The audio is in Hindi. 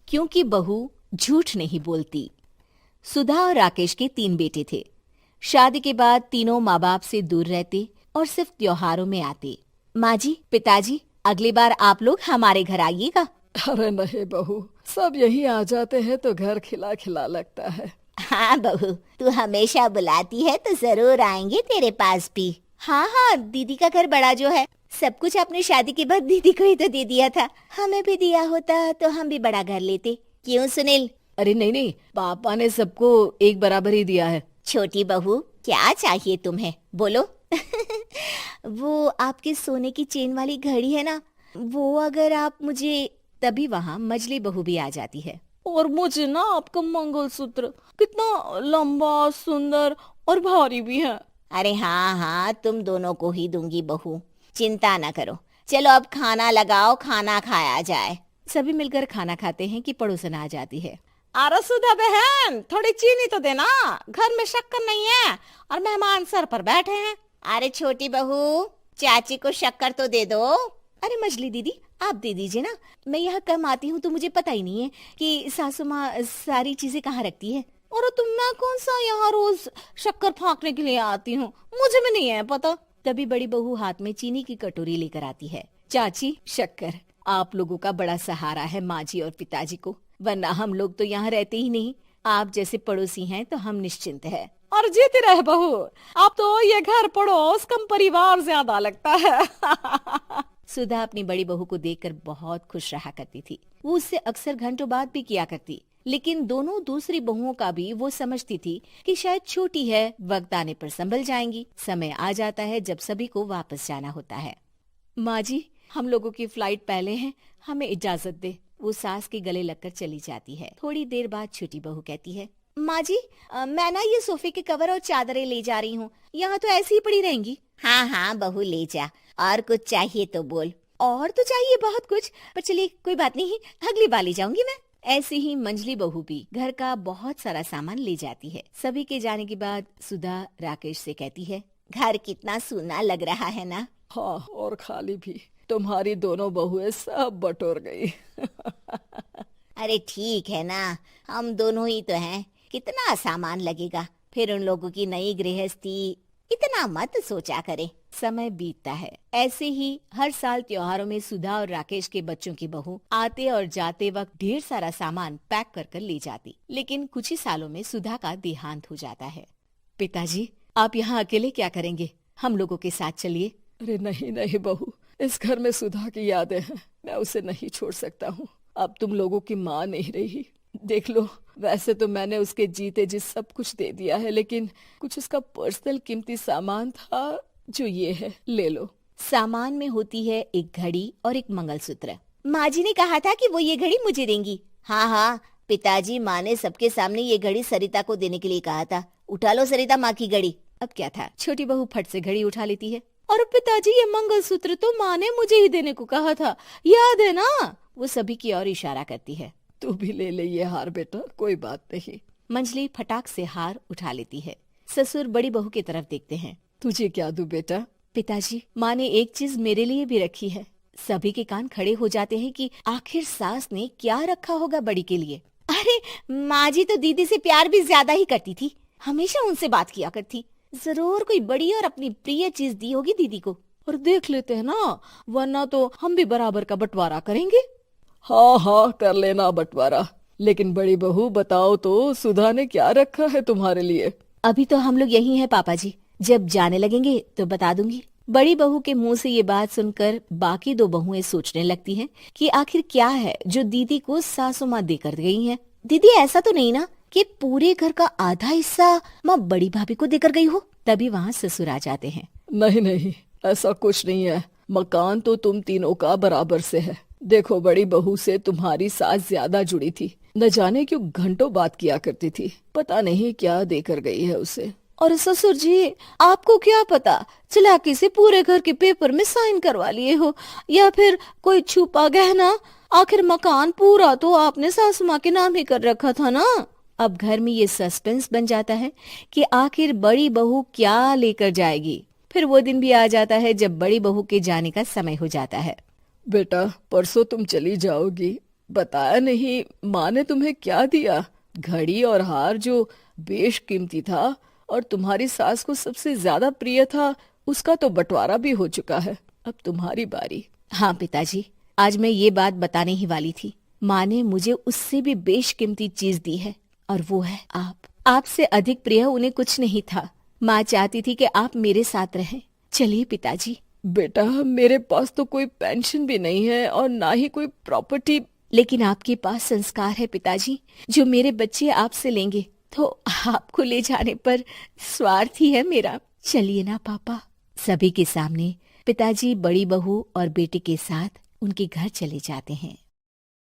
क्योंकि बहू झूठ नहीं बोलती। सुधा और राकेश के 3 बेटे थे। शादी के बाद तीनों माँ बाप से दूर रहते और सिर्फ त्योहारों में आते। माँ जी, पिताजी, अगली बार आप लोग हमारे घर आइएगा। अरे नहीं बहू, सब यहीं आ जाते हैं तो घर खिला खिला लगता है। हाँ बहू, तू हमेशा बुलाती है तो जरूर आएंगे तेरे पास भी। हाँ हाँ, दीदी का घर बड़ा जो है, सब कुछ आपने शादी के बाद दीदी को ही तो दे दिया था। हमें भी दिया होता तो हम भी बड़ा घर लेते। क्यों सुनील? अरे नहीं नहीं, पापा ने सबको एक बराबर ही दिया है। छोटी बहू, क्या चाहिए तुम्हें, बोलो। वो आपके सोने की चेन वाली घड़ी है ना, वो अगर आप मुझे, तभी वहाँ मजली बहू भी आ जाती है। और मुझे ना आपका मंगलसूत्र कितना लंबा, सुंदर और भारी भी है। अरे हाँ हाँ, तुम दोनों को ही दूंगी बहू, चिंता न करो। चलो अब खाना लगाओ, खाना खाया जाए। सभी मिलकर खाना खाते हैं कि पड़ोसन आ जाती है। अरे सुधा बहन, थोड़ी चीनी तो देना, घर में शक्कर नहीं है और मेहमान सर पर बैठे हैं। अरे छोटी बहू, चाची को शक्कर तो दे दो। अरे मजली दीदी, आप दे दीजिए ना, मैं यहाँ कम आती हूँ तो मुझे पता ही नहीं है कि सासू माँ सारी चीजें कहाँ रखती है। और तुम, मैं कौन सा यहाँ रोज शक्कर फाँकने के लिए आती हूँ, मुझे भी नहीं है पता। तभी बड़ी बहू हाथ में चीनी की कटोरी लेकर आती है। चाची, शक्कर आप लोगों का बड़ा सहारा है माँ जी और पिताजी को, वरना हम लोग तो यहाँ रहते ही नहीं। आप जैसे पड़ोसी हैं तो हम निश्चिंत है। और जीती रहे बहू, आप तो ये घर पड़ोस कम परिवार ज्यादा लगता है। सुधा अपनी बड़ी बहू को देखकर बहुत खुश रहा करती थी। वो उससे अक्सर घंटों बात भी किया करती, लेकिन दोनों दूसरी बहुओं का भी वो समझती थी कि शायद छोटी है, वक्त आने पर संभल जाएंगी। समय आ जाता है जब सभी को वापस जाना होता है। माँ जी, हम लोगों की फ्लाइट पहले है, हमें इजाजत दे। वो सास के गले लगकर चली जाती है। थोड़ी देर बाद छोटी बहू कहती है, माँ जी, मैं ना ये सोफे के कवर और चादरें ले जा रही हूँ, यहाँ तो ऐसी ही पड़ी रहेंगी। हाँ हाँ बहू, ले जा, और कुछ चाहिए तो बोल। और तो चाहिए बहुत कुछ, पर चलिए कोई बात नहीं, अगली बार ले जाऊंगी मैं। ऐसे ही मंजली बहू भी घर का बहुत सारा सामान ले जाती है। सभी के जाने के बाद सुधा राकेश से कहती है, घर कितना सूना लग रहा है ना। हाँ, और खाली भी। तुम्हारी दोनों बहुएं सब बटोर गई। अरे ठीक है ना, हम दोनों ही तो हैं, कितना सामान लगेगा, फिर उन लोगों की नई गृहस्थी, इतना मत सोचा करे। समय बीतता है। ऐसे ही हर साल त्योहारों में सुधा और राकेश के बच्चों की बहू आते और जाते वक्त ढेर सारा सामान पैक कर कर ले जाती। लेकिन कुछ ही सालों में सुधा का देहांत हो जाता है। पिताजी, आप यहाँ अकेले क्या करेंगे? हम लोगों के साथ चलिए। अरे नहीं नहीं बहू, इस घर में सुधा की यादें हैं, मैं उसे नहीं छोड़ सकता हूँ। अब तुम लोगों की माँ नहीं रही। देख लो, वैसे तो मैंने उसके जीते जी सब कुछ दे दिया है, लेकिन कुछ उसका पर्सनल कीमती सामान था जो ये है, ले लो। सामान में होती है एक घड़ी और एक मंगलसूत्र। माँ जी ने कहा था कि वो ये घड़ी मुझे देंगी। हाँ हाँ, पिताजी, माँ ने सबके सामने ये घड़ी सरिता को देने के लिए कहा था। उठा लो सरिता माँ की घड़ी। अब क्या था, छोटी बहू फट से घड़ी उठा लेती है। और पिताजी, ये मंगलसूत्र तो माँ ने मुझे ही देने को कहा था, याद है ना? वो सभी की ओर इशारा करती है। तू भी ले ले ये हार बेटा, कोई बात नहीं। मंजली फटाक से हार उठा लेती है। ससुर बड़ी बहू की तरफ देखते हैं। तुझे क्या दूं बेटा? पिताजी, माँ ने एक चीज मेरे लिए भी रखी है। सभी के कान खड़े हो जाते हैं कि आखिर सास ने क्या रखा होगा बड़ी के लिए। अरे माँ जी तो दीदी से प्यार भी ज्यादा ही करती थी, हमेशा उनसे बात किया करती। जरूर कोई बड़ी और अपनी प्रिय चीज दी होगी दीदी को। और देख लेते हैं ना, वरना तो हम भी बराबर का बंटवारा करेंगे। हाँ हाँ, कर लेना बंटवारा। लेकिन बड़ी बहू, बताओ तो, सुधा ने क्या रखा है तुम्हारे लिए? अभी तो हम लोग यही हैं पापा जी, जब जाने लगेंगे तो बता दूंगी। बड़ी बहू के मुंह से ये बात सुनकर बाकी 2 बहुएं सोचने लगती हैं कि आखिर क्या है जो दीदी को सासू माँ देकर गई हैं। दीदी, ऐसा तो नहीं ना कि पूरे घर का आधा हिस्सा माँ बड़ी भाभी को देकर गई हो? तभी वहाँ ससुर आ जाते हैं। नहीं नहीं, ऐसा कुछ नहीं है। मकान तो तुम तीनों का बराबर से है। देखो, बड़ी बहू से तुम्हारी सास ज्यादा जुड़ी थी, न जाने क्यों घंटों बात किया करती थी। पता नहीं क्या देकर गई है उसे। और ससुर जी, आपको क्या पता, चालाकी से पूरे घर के पेपर में साइन करवा लिए हो, या फिर कोई छुपा गहना। आखिर मकान पूरा तो आपने सासू माँ के नाम ही कर रखा था ना। अब घर में ये सस्पेंस बन जाता है कि आखिर बड़ी बहू क्या लेकर जाएगी। फिर वो दिन भी आ जाता है जब बड़ी बहू के जाने का समय हो जाता है। बेटा, परसों तुम चली जाओगी, बताया नहीं, माँ ने तुम्हें क्या दिया? घड़ी और हार जो बेशकीमती था और तुम्हारी सास को सबसे ज्यादा प्रिय था, उसका तो बंटवारा भी हो चुका है। अब तुम्हारी बारी। हाँ पिताजी, आज मैं ये बात बताने ही वाली थी। माँ ने मुझे उससे भी बेशकीमती चीज दी है, और वो है आप। आपसे अधिक प्रिय उन्हें कुछ नहीं था। माँ चाहती थी कि आप मेरे साथ रहें। चलिए पिताजी। बेटा, मेरे पास तो कोई पेंशन भी नहीं है और ना ही कोई प्रॉपर्टी। लेकिन आपके पास संस्कार है पिताजी, जो मेरे बच्चे आपसे लेंगे, तो आपको ले जाने पर स्वार्थ ही है मेरा। चलिए ना पापा। सभी के सामने पिताजी बड़ी बहू और बेटे के साथ उनके घर चले जाते हैं।